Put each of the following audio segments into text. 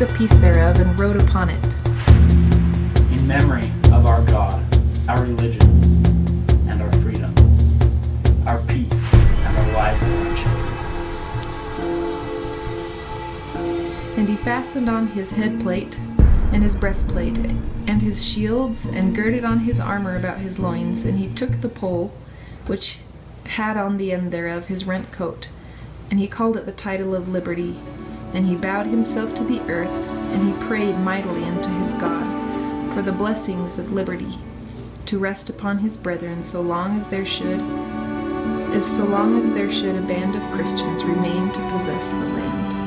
took a piece thereof, and wrote upon it, In memory of our God, our religion, and our freedom, our peace, and our lives and our children. And he fastened on his headplate, and his breastplate, and his shields, and girded on his armor about his loins. And he took the pole, which had on the end thereof his rent coat, and he called it the title of liberty. And he bowed himself to the earth, and he prayed mightily unto his God for the blessings of liberty to rest upon his brethren, so long as there should a band of Christians remain to possess the land.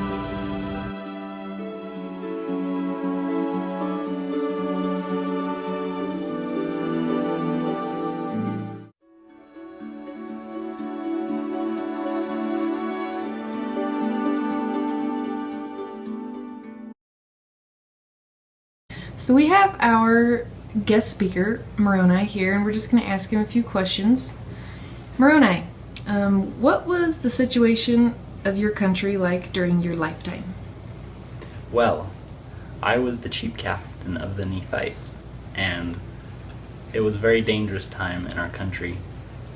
So we have our guest speaker, Moroni, here, and we're just going to ask him a few questions. Moroni, what was the situation of your country like during your lifetime? Well, I was the chief captain of the Nephites, and it was a very dangerous time in our country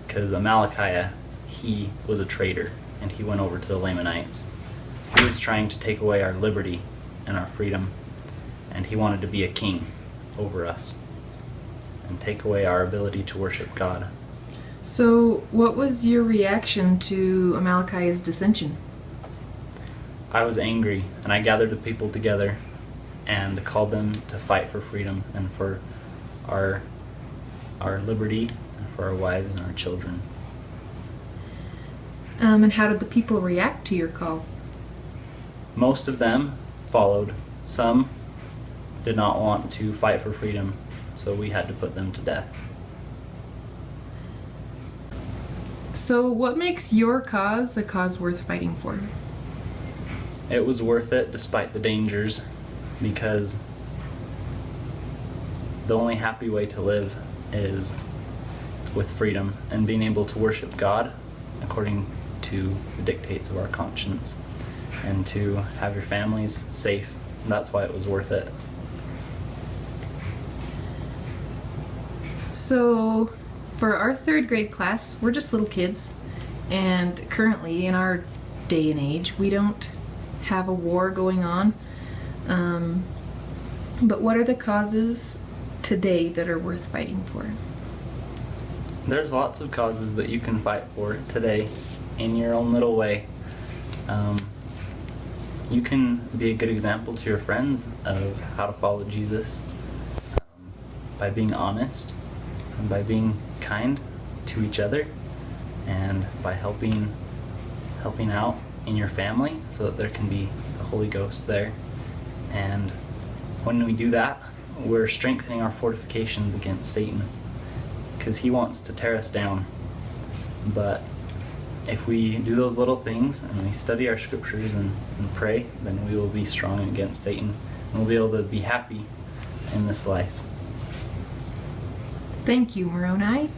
because Amalickiah, he was a traitor, and he went over to the Lamanites. He was trying to take away our liberty and our freedom, and he wanted to be a king over us and take away our ability to worship God. So what was your reaction to Amalickiah's dissension? I was angry, and I gathered the people together and called them to fight for freedom and for our liberty and for our wives and our children. And how did the people react to your call? Most of them followed. Some did not want to fight for freedom, so we had to put them to death. So what makes your cause a cause worth fighting for? It was worth it despite the dangers, because the only happy way to live is with freedom and being able to worship God according to the dictates of our conscience and to have your families safe. That's why it was worth it. So for our third grade class, we're just little kids, and currently in our day and age we don't have a war going on, but what are the causes today that are worth fighting for? There's lots of causes that you can fight for today in your own little way. You can be a good example to your friends of how to follow Jesus by being honest and by being kind to each other and by helping out in your family so that there can be the Holy Ghost there. And when we do that, we're strengthening our fortifications against Satan, because he wants to tear us down. But if we do those little things and we study our scriptures and pray, then we will be strong against Satan and we'll be able to be happy in this life. Thank you, Moroni.